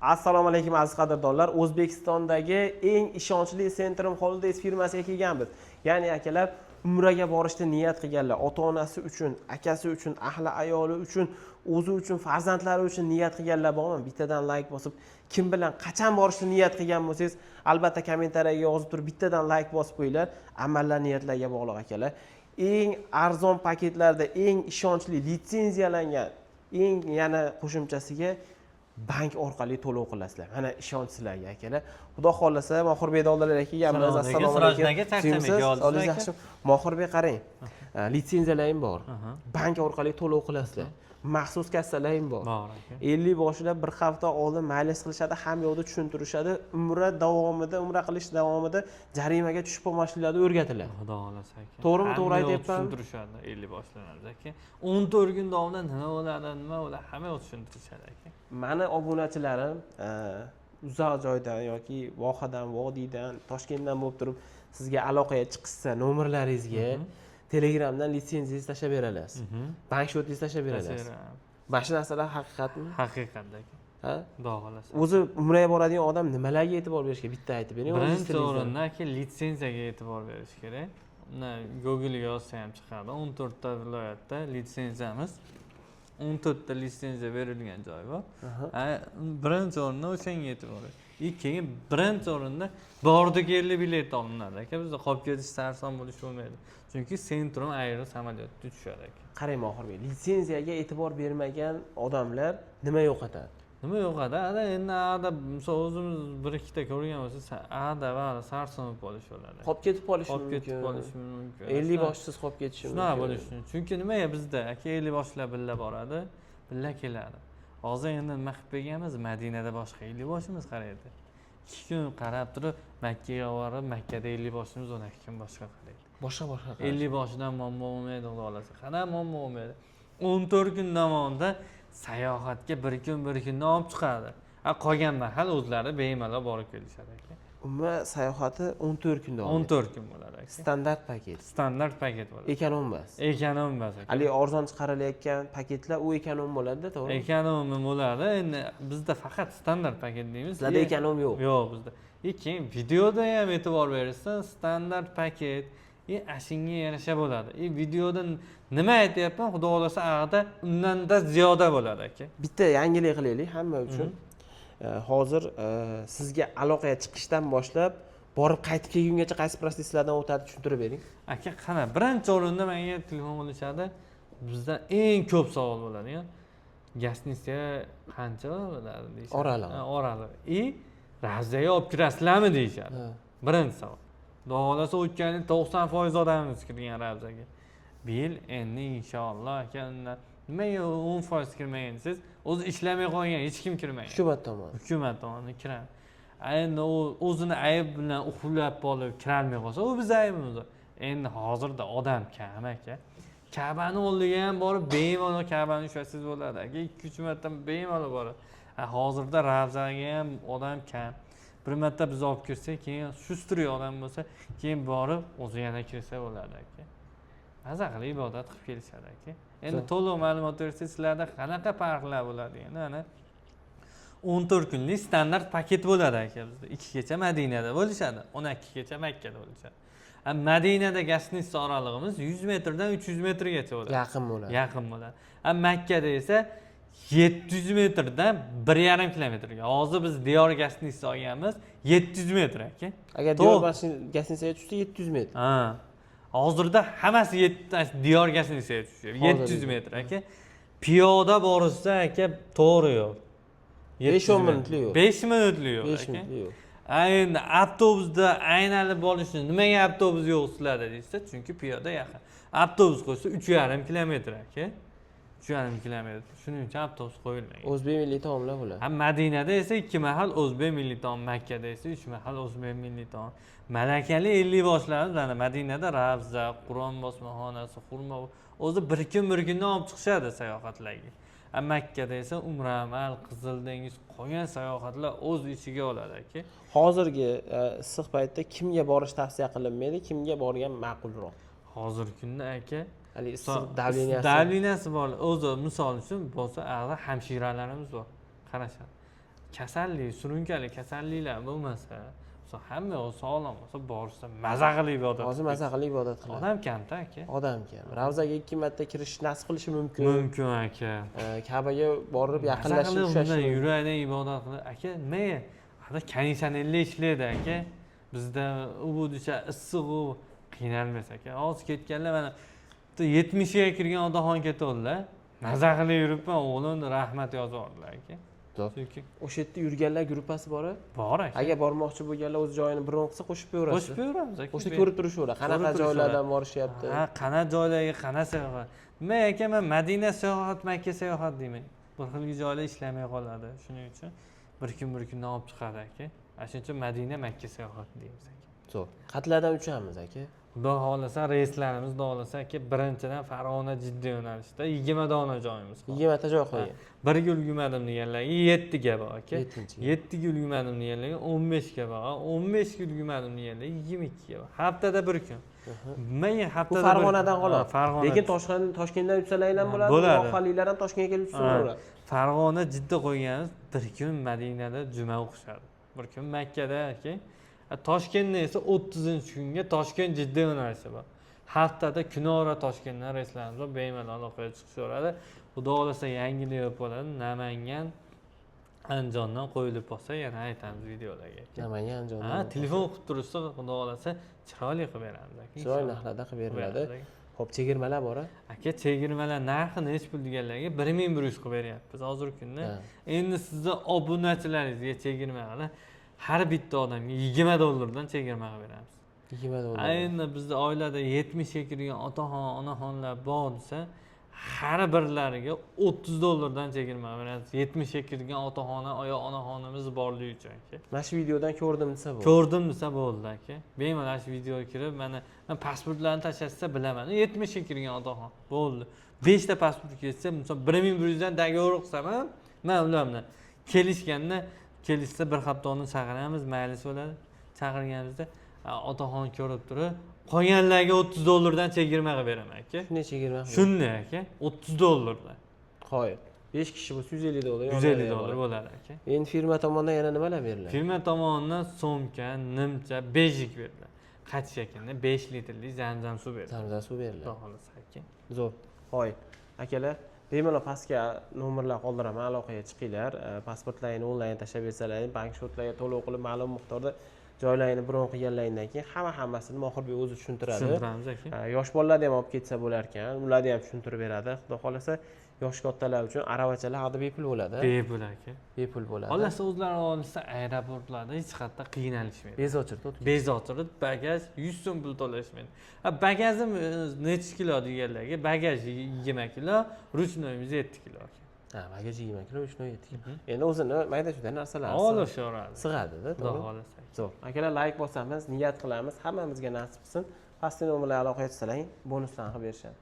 Assalomu alaykum aziz qadrdonlar. O'zbekistondagi eng ishonchli Centrum Holidays firmasiga kelganmiz. Ya'ni akalar umraga borishni niyat qilganlar, ota-onasi uchun, akasi uchun, ahli ayoli uchun, o'zi uchun, farzandlari uchun niyat qilganlar bormi? Bittadan like bosib, kim bilan qachon borishni niyat qilgan bo'lsangiz, albatta kommentariyaga yozib turib bittadan like bosib qo'yinglar. Amallar niyatlarga bog'liq akalar. Eng arzon paketlarda eng ishonchli litsenziyalangan yana qo'shimchasiga bank orqali to'lov qilasizlar. Mana ishonch sizlarga akalar. Xudo xolasa Mohirbek dollarlarga kelganmiz. Assalomu alaykum. Mohirbek qarang. Litsenziyalaring bor. Bank orqali to'lov qilasizlar. Maxsus kassalaring bor. 50 boshida bir hafta oldin maylis qilishadi, ham yo'lda tushuntirishadi. Umra qilish davomida jarimaga tushib qolmasliklarni o'rgatiladi. Xudo xolasa aka. To'g'rimi, to'g'ri aytyapman? Tushuntirishadi 50 boshlanadi aka. 14 kun davomida nima bo'ladi, nima bo'ladi, hamma tushuntirishadi aka. Mani obunachilarim uzoq joydan yoki vohadan, vodiydan, Toshkentdan bo'lib turib sizga aloqaga chiqishsa, nomerlaringizga Telegramdan litsenziyangizni tashlab berasiz. Bank shotingizni tashlab berasiz. Mana shu narsalar haqiqatmi? Haqiqat aka. Ha? Xudo xolasa. O'zi umraga boradigan odam nimalarga e'tibor berishga bitta aytib bering. Birinchi o'rinda aka litsenziyaga e'tibor berish kerak. Google ga yozsa ham chiqadi. 14 ta viloyatda litsenziyamiz 14 ta litsenziya berilgan joy bor. Birinchi o'rinda o'shanga e'tibor bering. Keyin birinchi o'rinda bordigelli bilet olinadi aka. Bizda qolib ketish sarson bo'lishi bo'lmaydi. Chunki Centrum aero samolyotda tushadi aka. Qarang Mohirbek, litsenziyaga e'tibor bermagan odamlar nima yo'qotadi? Nima yo'qadi? Endi misol o'zimiz bir ikkita ko'rgan bo'lsa, va sarson bo'lish bo'ladi. Qolib ketib qolishi mumkin. Qolib ketib qolishi mumkin. 50 boshsiz qolib ketishi mumkin. Shunaqa bo'lishi mumkin. Chunki nimaga bizda aka 50 boshlar billa boradi, billa keladi. Hozir endi nima qilib berganmiz? Madinada boshqa 50 boshimiz qaraydi. 2 kun qarab turib Makkaga borib, Makkada 50 boshimiz 12 kun boshqa qaraydi. Boshqa 50 boshidan muammo bo'lmaydi, xudo xolasa. Qana muammo bo'lmaydi. 14 kun davomida sayohatga bir kunni olib chiqadi. Qolgan mahal o'zlari bemalol borib kelishadi aka. Umra sayohati 14 kun davom etadi. 14 kun bo'ladi aka. Standart paket. Standart paket bo'ladi. Ekonomas. Ekonomas aka. Hali arzon chiqarilayotgan paketlar u ekonom bo'ladi-da, to'g'rimi? Ekonom bo'ladi. Endi bizda faqat standart paket deymiz. Sizlarda ekonom yo'q. Yo'q bizda. Keyin videoda ham e'tibor berilsa, standart paket ashunga yarasha bo'ladi. Videoda nima aytyapman, xudo xolasa ag'da undan-da ziyoda bo'ladi aka. Bitta yangilik qilaylik hamma uchun. Hozir sizga aloqaga chiqishdan boshlab borib qaytib kelgungacha qaysi protsesslardan o'tadi tushuntirib bering. Aka, qana birinchi o'rinda menga telefon qilishadi. Bizda eng ko'p savol bo'ladi. Gastinitsiya qancha bo'ladi deyishadi. Oraliq. Ravzaga olib kirasizlarmi deyishadi. Birinchi savol. Xudo xolasa o'tgan yil 90% odamimiz kirgan Ravzaga. Bu yil endi inshaalloh aka nimaga 10% kirmagan siz? O'zi ishlamay qolgan hech kim kirmagan. Hukumat tomonidan kiradi. Endi o'zini ayb bilan uxlab qolib kirolmay qolsa, u biz aybimiz. Endi hozirda odam kam aka. Ka'bani oldiga ham borib bemalol Ka'bani ushlasangiz bo'ladi aka. 2-3 marta bemalol borib. Hozirda Ravzaga ham odam kam. Bir marta biz olib kirsak, keyin shustri odam bo'lsa, keyin borib o'zi yana kirsa bo'ladi aka. Maza qilib ibodat qilib kelishadi aka. Endi to'liq ma'lumot bersangiz, sizlarda qanaqa farqlar bo'ladi endi ana 14 kunlik standart paket bo'ladi aka bizda. 2 kecha Madinada bo'lishadi, 12 kecha Makkada bo'lishadi. Madinada gastinitsiya oralig'imiz 100 metrdan 300 metrgacha bo'ladi. Yaqin bo'ladi. Makkada esa 700 metrdan 1,5 kilometrga. Hozir biz Diyor gastinitsiya olganmiz 700 metr aka. Agar Diyor gastinitsiyaga tushsa 700 metr. Hozirda hammasi Diyor gastinitsiyaga tushadi. 700 metr aka. Piyoda borsa aka to'g'ri yo'q. 5-10 minutli yo'q. 5 minutli yo'q aka. Endi avtobusda aylanib olishni nimaga avtobus yo'q sizlarda deysa, chunki piyoda yaqin. Avtobus qo'ysa 3,5 kilometr aka. 3,5 kilometr. Shuning uchun avtobus qo'yilmagan. O'zbek milliy taomlar bo'ladi. Madinada esa 2 mahal o'zbek milliy taom, Makkada esa 3 mahal o'zbek milliy taom. Malakali 50 boshlarimiz ana Madinada Ravza, Qur'on bosmaxonasi, xurmo o'zi bir kunni olib chiqishadi sayohatlarga. Makkada esa Umra amal, Qizil dengiz, qolgan sayohatlar o'z ichiga oladi aka. Hozirgi issiq paytda kimga borish tavsiya qilinmaydi, kimga borgan ma'qulroq? Hozirgi kunda aka hali issiq davleniyasi bor. O'zi misol uchun bo'lsa, hamshiralarimiz bor. Qarashadi. kasallik surunkali kasalliklar bo'lmasa hamma yoq sog'lom bo'lsa borishsa maza qilib ibodat hozir maza qilib ibodat qiladi. odam kamda aka Odam kam. Ravzaga 2 marta kirish nasib qilishi mumkin. mumkin aka Ka'baga borib yaqinlashib ushlash. yurakdan ibodat qilib aka men hali konditsionerli ishlaydi aka bizda u desa issiq-u qiynalmas aka hozir ketganlar mana 70 ga kirgan otaxon ketdilar maza qilib yuribman o'g'lim rahmat yozyaptilar aka chunki O'sha yerda yurganlar gruppasi bor. bor aka Agar bormoqchi bo'lganlar o'z joyini bron qilsa qo'shib qo'yaverasiz. qo'shib beramiz aka O'shda ko'rib turishaveradi. Qanaqa joylardan borishyapti. ha qanaqa joylarga qanaqa sayohat men aka man Madina sayohat Makka sayohat deyman bir xil joylar ishlamay qoladi shuning uchun bir kundan olib chiqadi aka ana shuning uchun Madina Makka sayohat deymiz aka Zo'r. Qatlardan uchamiz aka. xudo xohlasa reyslarimiz xudo xohlasa aka birinchidan Farg'ona Jidda yo'nalishida 20 dona joyimiz bor 20 ta joy qo'ying. birga ulgurmadim deganlarga 7 ga bor aka 7-ga. 7 ga ulgurmadim deganlarga 15 ga bor 15 ga ulgurmadim deganlarga 22 ga bor haftada bir kun men Bu haftada Farg'onadan qoladi. Farg'ona Lekin Toshkentdan uchsalar ham bo'ladi. Bo'ladi. Mahallilar ham Toshkentga kelib tushaveradi. Farg'ona Jidda qo'yganimiz bir kun Madinada juma o'qishadi bir kun Makkada aka Toshkentda esa 30-kunga Toshkent Jidda yo'nalishi bor haftada kunora Toshkentdan reyslarimiz bor bemalol aloqaga chiqishaveradi xudo xohlasa yangilik bo'lib bo'ladi Namangan Andijondan qo'yilib qolsa yana aytamiz videolarga Namangan Andijondan. ha telefon qilib turishsa xudo xohlasa chiroyli qilib beramiz aka Chiroyli narxlarda qilib beriladi. Xo'p, chegirmalar bor. aka chegirmalar narxi nechi pul deganlarga 1100 qilib beryapmiz hozirgi kunda endi sizni obunachilaringizga chegirma qilib har bitta odamga 20 dollardan chegirma qilib beramiz 20 dollar. endi bizda oilada 70 ga kirgan otaxon onaxonlar bor desa har birlariga 30 dollardan chegirma qilib beramiz 70 ga kirgan otaxona onaxonimiz borligi uchun aka Mana shu videodan ko'rdim desa bo'ldi. ko'rdim desa bo'ldi aka bemalol shu videoga kirib mana pasportlarni tashlashsa bilaman 70 ga kirgan otaxon bo'ldi 5 ta pasport ketsa misol 1100 dan dogovor qilsam ham men ular bilan kelishsa bir hafta oldin chaqiramiz maylis bo'ladi chaqirganimizda otaxon ko'rib turib qolganlarga 30 dollardan chegirma qilib beraman aka Shunday chegirma. shunday aka 30 dollardan Qo'y. 5 kishi bo'lsa 150 dollar. 150 dollar bo'ladi aka Endi firma tomonidan yana nimalar beriladi? firma tomonidan so'mka nimcha bejik beriladi qatish shaklinda 5 litrli zamzam suv beriladi Zamzam suv beriladi. xudo xohlasa aka Zo'r. Qo'y. Akalar, bemalol pastga nomerlar qoldiraman, aloqaga chiqinglar. Pasportlaringni onlayn tashlab bersalaring, bank shotlarga to'lov qilib ma'lum miqdorda joylaringni bron qilganlaringdan keyin hammasini Mohirbek o'zi tushuntiradi. tushuntiramiz aka Yosh bolalarni ham olib ketsa bo'lar ekan, ularni ham tushuntirib beradi. Xudo xolasa, yosh kattalar uchun aravachalar haqida bepul bo'ladi. bepul aka Bepul bo'ladi. xohlasa o'zlari olsa aeroportlarda hech qayerda qiynalishmaydi Bezovchirda bezovchirda bagaj 100 so'm pul to'lashmaydi bagajim nechi kilo deganlarga bagaj 20 kilo ruchnoyimiz 7 kilo ha, bagaj 20 kilo, 3.7 kilo. Endi o'zini mayda-chuyda narsalar olishaveradi sig'adi-da. xudo xohlasa Zo'r. Akalar, like bosamiz, niyat qilamiz, hammamizga nasib qilsin. Pastda nomerlarga aloqa etsalaring, bonuslarni qilib berishadi.